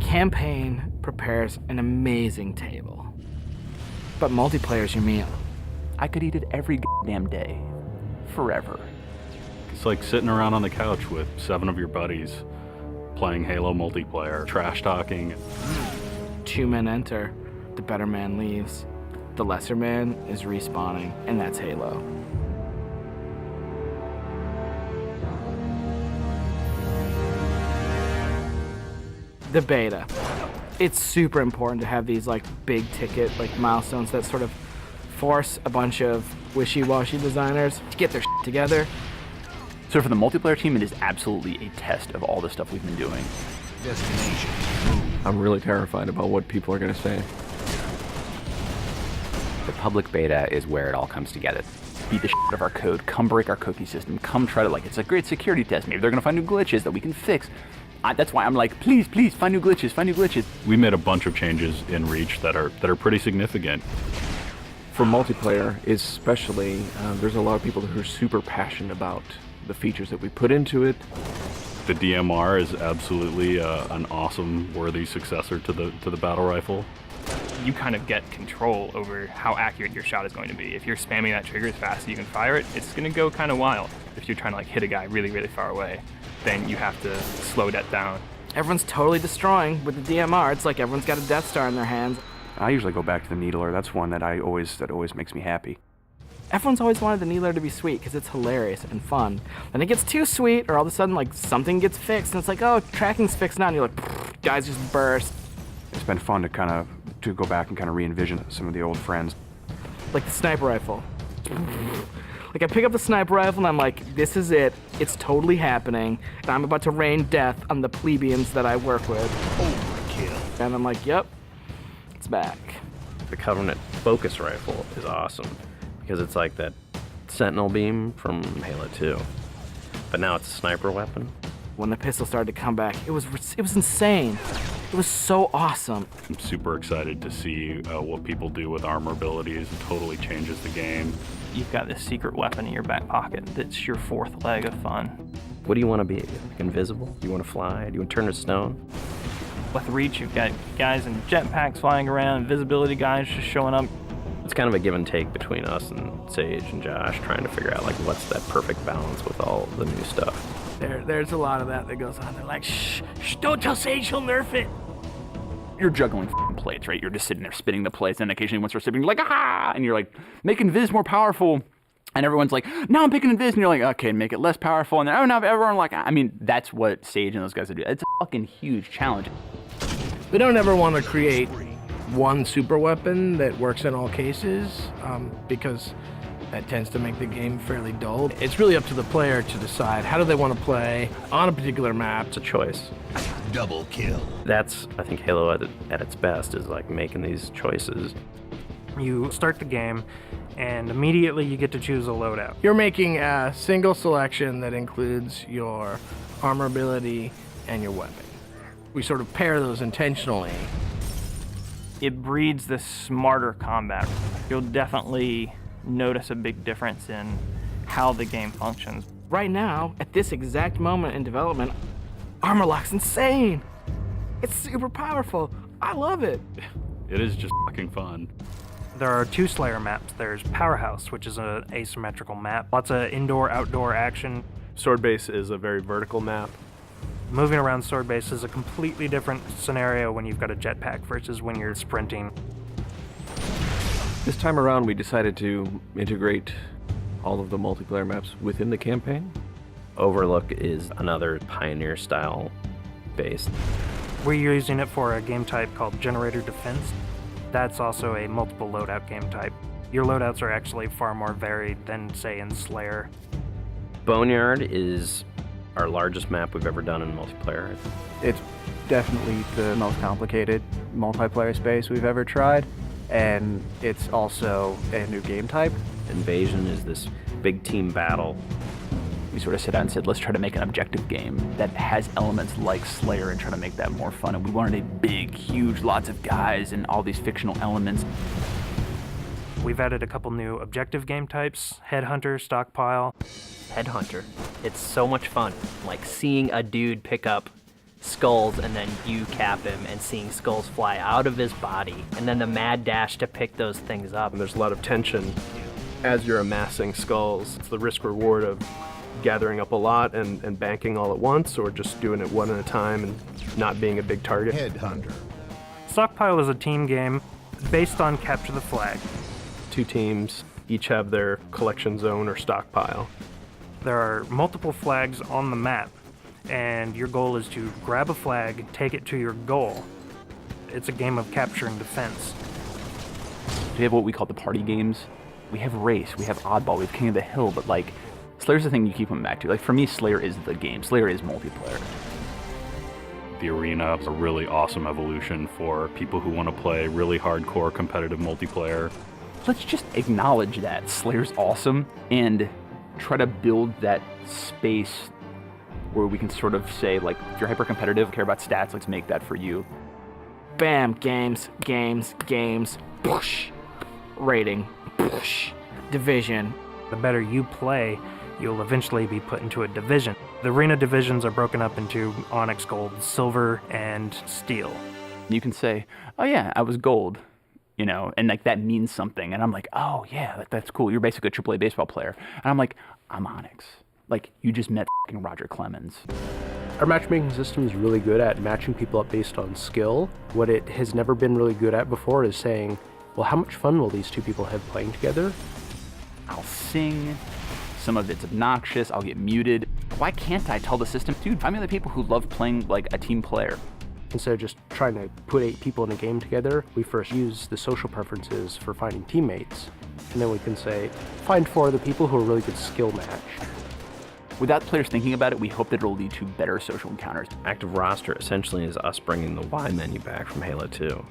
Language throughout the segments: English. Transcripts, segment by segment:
campaign prepares an amazing table, but multiplayer's your meal. I could eat it every damn day, forever. It's like sitting around on the couch with 7 of your buddies, playing Halo multiplayer, trash talking. 2 men enter, the better man leaves. The lesser man is respawning, and that's Halo. The beta. It's super important to have these like big ticket like milestones that sort of force a bunch of wishy-washy designers to get their shit together. So for the multiplayer team, it is absolutely a test of all the stuff we've been doing. Destination. I'm really terrified about what people are going to say. The public beta is where it all comes together. Beat the shit out of our code, come break our cookie system, come try to, like, it's a great security test. Maybe they're going to find new glitches that we can fix. That's why I'm like, please, find new glitches, find new glitches. We made a bunch of changes in Reach that are pretty significant. For multiplayer, especially, there's a lot of people who are super passionate about the features that we put into it. The DMR is absolutely an awesome, worthy successor to the battle rifle. You kind of get control over how accurate your shot is going to be. If you're spamming that trigger as fast as you can fire it, it's going to go kind of wild. If you're trying to like hit a guy really, really far away, then you have to slow that down. Everyone's totally destroying with the DMR. It's like everyone's got a Death Star in their hands. I usually go back to the Needler. That's one that always makes me happy. Everyone's always wanted the Needler to be sweet because it's hilarious and fun. Then it gets too sweet, or all of a sudden like something gets fixed, and it's like, oh, tracking's fixed now, and you're like, guys just burst. It's been fun to go back and kind of re-envision some of the old friends. Like the sniper rifle. Like I pick up the sniper rifle and I'm like, this is it. It's totally happening, and I'm about to rain death on the plebeians that I work with. Overkill. And I'm like, yep, it's back. The Covenant focus rifle is awesome because it's like that Sentinel beam from Halo 2, but now it's a sniper weapon. When the pistol started to come back, it was insane. It was so awesome. I'm super excited to see what people do with armor abilities. It totally changes the game. You've got this secret weapon in your back pocket that's your 4th leg of fun. What do you want to be? Like invisible? Do you want to fly? Do you want to turn to stone? With Reach, you've got guys in jetpacks flying around, invisibility guys just showing up. It's kind of a give and take between us and Sage and Josh trying to figure out like what's that perfect balance with all the new stuff. There's a lot of that goes on. They're like, shh, don't tell Sage, he'll nerf it. You're juggling plates, right? You're just sitting there spinning the plates, and occasionally once you're spinning, you're like, ah! And you're like, make Invis more powerful. And everyone's like, no, I'm picking Invis. And you're like, okay, make it less powerful. And then, oh, now everyone like, I mean, that's what Sage and those guys do. It's a fucking huge challenge. We don't ever want to create one super weapon that works in all cases, because that tends to make the game fairly dull. It's really up to the player to decide how do they want to play on a particular map. It's a choice. Double kill. That's, I think, Halo at its best is like making these choices. You start the game, and immediately you get to choose a loadout. You're making a single selection that includes your armor ability and your weapon. We sort of pair those intentionally. It breeds this smarter combat. You'll definitely notice a big difference in how the game functions. Right now, at this exact moment in development, Armor Lock's insane. It's super powerful. I love it. It is just fucking fun. There are 2 Slayer maps. There's Powerhouse, which is an asymmetrical map. Lots of indoor-outdoor action. Sword Base is a very vertical map. Moving around Sword Base is a completely different scenario when you've got a jetpack versus when you're sprinting. This time around, we decided to integrate all of the multiplayer maps within the campaign. Overlook is another Pioneer-style base. We're using it for a game type called Generator Defense. That's also a multiple loadout game type. Your loadouts are actually far more varied than, say, in Slayer. Boneyard is our largest map we've ever done in multiplayer. It's definitely the most complicated multiplayer space we've ever tried, and it's also a new game type. Invasion is this big team battle. We sort of sat down and said, let's try to make an objective game that has elements like Slayer and try to make that more fun. And we wanted a big, huge, lots of guys and all these fictional elements. We've added a couple new objective game types, Headhunter, Stockpile. Headhunter. It's so much fun. Like seeing a dude pick up skulls and then you cap him and seeing skulls fly out of his body, and then the mad dash to pick those things up. And there's a lot of tension as you're amassing skulls. It's the risk reward of gathering up a lot and banking all at once, or just doing it one at a time and not being a big target. Headhunter. Stockpile is a team game based on capture the flag. 2 teams each have their collection zone or stockpile. There are multiple flags on the map, and your goal is to grab a flag, take it to your goal. It's a game of capture and defense. We have what we call the party games. We have Race, we have Oddball, we have King of the Hill, but like, Slayer's the thing you keep coming back to. Like, for me, Slayer is the game. Slayer is multiplayer. The arena is a really awesome evolution for people who want to play really hardcore competitive multiplayer. Let's just acknowledge that Slayer's awesome and try to build that space where we can sort of say, like, if you're hyper competitive, care about stats, let's make that for you. Bam, games, games, games, push. Rating, push. Division. The better you play, you'll eventually be put into a division. The arena divisions are broken up into Onyx, Gold, Silver, and Steel. You can say, oh yeah, I was Gold, you know, and like that means something. And I'm like, oh yeah, that's cool. You're basically a AAA baseball player. And I'm like, I'm Onyx. Like, you just met fucking Roger Clemens. Our matchmaking system is really good at matching people up based on skill. What it has never been really good at before is saying, well, how much fun will these 2 people have playing together? I'll sing. Some of it's obnoxious. I'll get muted. Why can't I tell the system, dude, find me the people who love playing like a team player? Instead of just trying to put 8 people in a game together, we first use the social preferences for finding teammates. And then we can say, find 4 of the people who are really good skill match. Without players thinking about it, we hope that it'll lead to better social encounters. Active roster essentially is us bringing the Y menu back from Halo 2.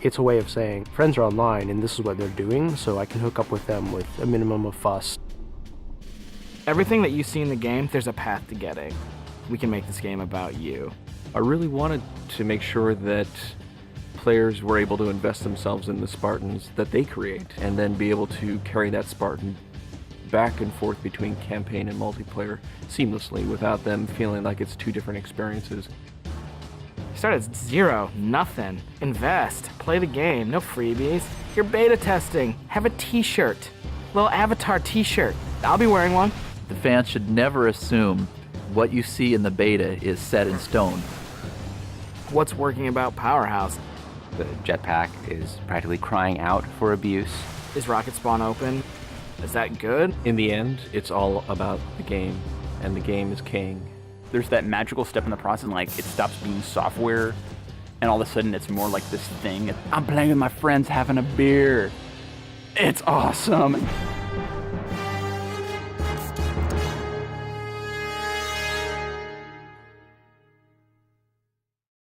It's a way of saying, friends are online and this is what they're doing, so I can hook up with them with a minimum of fuss. Everything that you see in the game, there's a path to getting. We can make this game about you. I really wanted to make sure that players were able to invest themselves in the Spartans that they create, and then be able to carry that Spartan back and forth between campaign and multiplayer seamlessly without them feeling like it's 2 different experiences. Start at 0, nothing. Invest, play the game, no freebies. You're beta testing, have a t-shirt. Little avatar t-shirt. I'll be wearing one. The fans should never assume what you see in the beta is set in stone. What's working about Powerhouse? The jetpack is practically crying out for abuse. Is Rocket Spawn open? Is that good? In the end, it's all about the game, and the game is king. There's that magical step in the process, like it stops being software, and all of a sudden it's more like this thing. I'm playing with my friends having a beer. It's awesome.